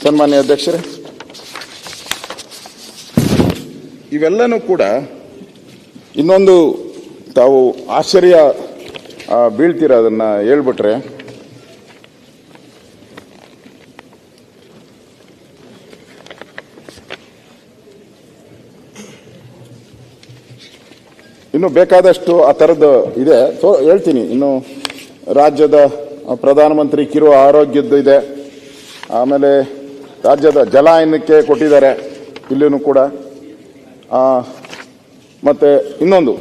ಸನ್ಮಾನ್ಯ ಅಧ್ಯಕ್ಷರೇ, ಇವೆಲ್ಲನೂ ಕೂಡ ಇನ್ನೊಂದು ತಾವು ಆಶ್ಚರ್ಯ ಬೀಳ್ತೀರ ಅದನ್ನ ಹೇಳ್ಬಿಟ್ರೆ, ಇನ್ನು ಬೇಕಾದಷ್ಟು ಆ ಥರದ್ದು ಇದೆ. ಹೇಳ್ತೀನಿ. ಇನ್ನು ರಾಜ್ಯದ ಪ್ರಧಾನಮಂತ್ರಿ ಕಿರು ಆರೋಗ್ಯದ್ದು ಇದೆ. ಆಮೇಲೆ ರಾಜ್ಯದ ಜಲಾಯನಕ್ಕೆ ಕೊಟ್ಟಿದ್ದಾರೆ ಇಲ್ಲಿನೂ ಕೂಡ. ಮತ್ತೆ ಇನ್ನೊಂದು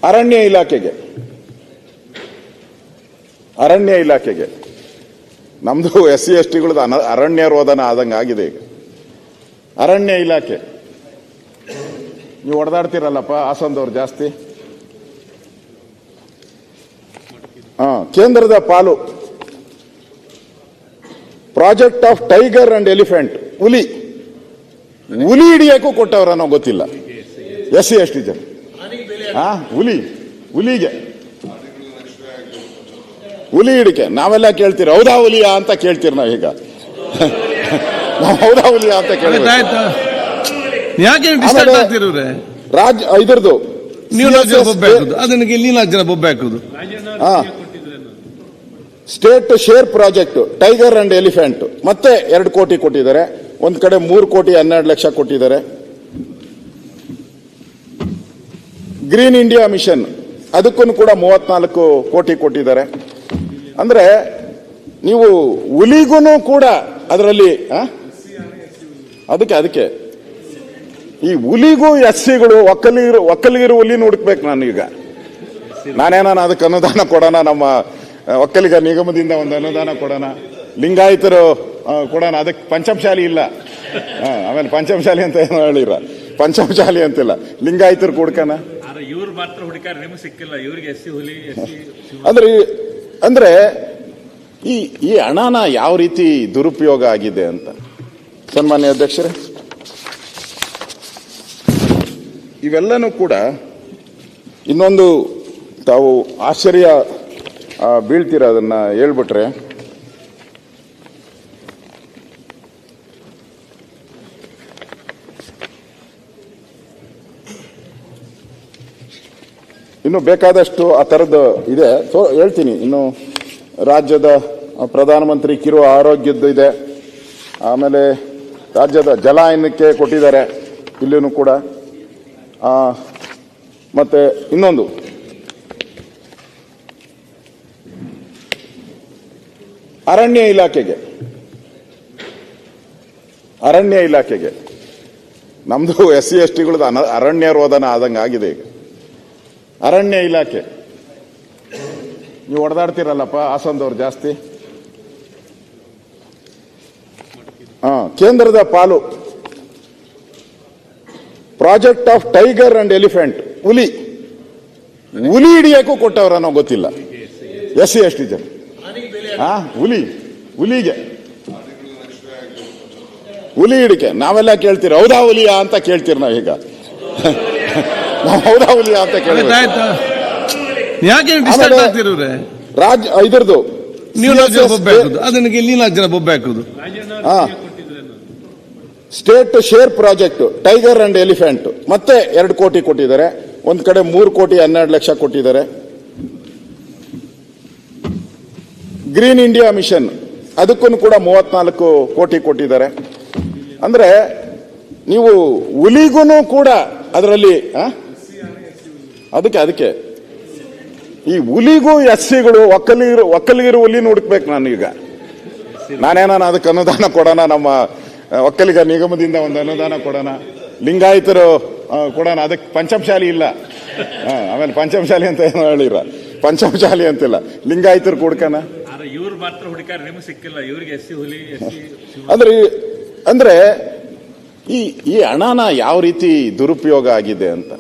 ಅರಣ್ಯ ಇಲಾಖೆಗೆ ನಮ್ದು SC STಗಳದ್ದು ಅರಣ್ಯ ರೋಧನ ಆದಂಗೆ ಆಗಿದೆ. ಈಗ ಅರಣ್ಯ ಇಲಾಖೆ ನೀವು ಹೊಡೆದಾಡ್ತೀರಲ್ಲಪ್ಪ ಹಾಸನದವ್ರು ಜಾಸ್ತಿ. ಕೇಂದ್ರದ ಪಾಲು project of tiger and elephant, ಹುಲಿ ಹಿಡಿಯಕ್ಕೂ ಕೊಟ್ಟವ್ರನ್ನೋ ಗೊತ್ತಿಲ್ಲ. SC ST ಜನ ಹುಲಿ ಹಿಡಿಕೆ ನಾವೆಲ್ಲ ಕೇಳ್ತೀರಿ, ಹೌದಾ ಹುಲಿಯಾ ಅಂತ ಕೇಳ್ತೀರಿ. ನಾವೀಗ ಹೌದಾ ಹುಲಿಯಾ ಅಂತ ಕೇಳ್ತೀವಿ. ಇದ್ರದ್ದು state share project tiger and elephant ಮತ್ತೆ 2 ಕೋಟಿ ಕೊಟ್ಟಿದ್ದಾರೆ. ಒಂದ್ ಕಡೆ 3 ಕೋಟಿ 12 ಲಕ್ಷ ಕೊಟ್ಟಿದ್ದಾರೆ. ಗ್ರೀನ್ ಇಂಡಿಯಾ ಮಿಷನ್ ಅದಕ್ಕೂ ಕೂಡ 34 ಕೋಟಿ ಕೊಟ್ಟಿದ್ದಾರೆ. ಅಂದ್ರೆ ನೀವು ಹುಲಿಗೂ ಕೂಡ ಅದರಲ್ಲಿ ಅದಕ್ಕೆ ಈ ಹುಲಿಗೂ SCಗಳು ಒಕ್ಕಲಿಗರು ಹುಲಿನ ಹುಡುಕ್ಬೇಕು. ನಾನೇನ ಅದಕ್ಕೆ ಅನುದಾನ ಕೊಡೋಣ, ನಮ್ಮ ಒಕ್ಕಲಿಗ ನಿಗಮದಿಂದ ಒಂದು ಅನುದಾನ ಕೊಡೋಣ, ಲಿಂಗಾಯತರು ಕೊಡೋಣ, ಅದಕ್ಕೆ ಪಂಚಮಶಾಲಿ ಇಲ್ಲ. ಆಮೇಲೆ ಪಂಚಮಶಾಲಿ ಅಂತ ಏನೋ ಹೇಳಿರ, ಪಂಚಮಶಾಲಿ ಅಂತಿಲ್ಲ, ಲಿಂಗಾಯತರು ಕೊಡ್ಕಣ. ಅಂದ್ರೆ ಈ ಹಣನ ಯಾವ ರೀತಿ ದುರುಪಯೋಗ ಆಗಿದೆ ಅಂತ. ಸನ್ಮಾನ್ಯ ಅಧ್ಯಕ್ಷರೇ, ಇವೆಲ್ಲನೂ ಕೂಡ ಇನ್ನೊಂದು ತಾವು ಆಶ್ಚರ್ಯ ಬೀಳ್ತೀರ ಅದನ್ನ ಹೇಳ್ಬಿಟ್ರೆ, ಇನ್ನು ಬೇಕಾದಷ್ಟು ಆ ಥರದ್ದು ಇದೆ. ಹೇಳ್ತೀನಿ. ಇನ್ನು ರಾಜ್ಯದ ಪ್ರಧಾನಮಂತ್ರಿ ಕಿರು ಆರೋಗ್ಯದ್ದು ಇದೆ. ಆಮೇಲೆ ರಾಜ್ಯದ ಜಲಾಯನಕ್ಕೆ ಕೊಟ್ಟಿದ್ದಾರೆ ಇಲ್ಲಿನೂ ಕೂಡ. ಮತ್ತೆ ಇನ್ನೊಂದು ಅರಣ್ಯ ಇಲಾಖೆಗೆ ನಮ್ದು SC STಗಳದ್ದು ಅರಣ್ಯ ರೋಧನ ಆದಂಗೆ ಆಗಿದೆ. ಈಗ ಅರಣ್ಯ ಇಲಾಖೆ ನೀವು ಹೊಡೆದಾಡ್ತೀರಲ್ಲಪ್ಪ ಹಾಸನದವ್ರು ಜಾಸ್ತಿ. ಕೇಂದ್ರದ ಪಾಲು project of tiger and elephant, ಹುಲಿ ಹಿಡಿಯಕ್ಕೂ ಕೊಟ್ಟವ್ರನ್ನೋ ಗೊತ್ತಿಲ್ಲ. SC ST ಜನ ಹುಲಿ ಹಿಡಿಕೆ ನಾವೆಲ್ಲ ಕೇಳ್ತೀರಿ, ಹೌದಾ ಹುಲಿಯಾ ಅಂತ ಕೇಳ್ತೀರಿ. ನಾವೀಗ ಹೌದಾ ಹುಲಿಯಾ ಅಂತ ಕೇಳ್ತೀವಿ. ಇದ್ರದ್ದು state share project tiger and elephant ಮತ್ತೆ 2 ಕೋಟಿ ಕೊಟ್ಟಿದ್ದಾರೆ. ಒಂದ್ ಕಡೆ 3 ಕೋಟಿ 12 ಲಕ್ಷ ಕೊಟ್ಟಿದ್ದಾರೆ. ಗ್ರೀನ್ ಇಂಡಿಯಾ ಮಿಷನ್ ಅದಕ್ಕೂ ಕೂಡ 34 ಕೋಟಿ ಕೊಟ್ಟಿದ್ದಾರೆ. ಅಂದ್ರೆ ನೀವು ಹುಲಿಗೂ ಕೂಡ ಅದರಲ್ಲಿ ಅದಕ್ಕೆ ಈ ಹುಲಿಗೂ SCಗಳು ಒಕ್ಕಲಿಗರು ಹುಲಿನ ಹುಡುಕ್ಬೇಕು. ನಾನೇನ ಅದಕ್ಕೆ ಅನುದಾನ ಕೊಡೋಣ, ನಮ್ಮ ಒಕ್ಕಲಿಗ ನಿಗಮದಿಂದ ಒಂದು ಅನುದಾನ ಕೊಡೋಣ, ಲಿಂಗಾಯತರು ಕೊಡೋಣ, ಅದಕ್ಕೆ ಪಂಚಮಶಾಲಿ ಇಲ್ಲ. ಆಮೇಲೆ ಪಂಚಮಶಾಲಿ ಅಂತ ಏನೋ ಹೇಳಿರ, ಪಂಚಮಶಾಲಿ ಅಂತಿಲ್ಲ, ಲಿಂಗಾಯತರು ಕೊಡ್ಕಣ. ಅಂದ್ರೆ ಈ ಹಣನ ಯಾವ ರೀತಿ ದುರುಪಯೋಗ ಆಗಿದೆ ಅಂತ.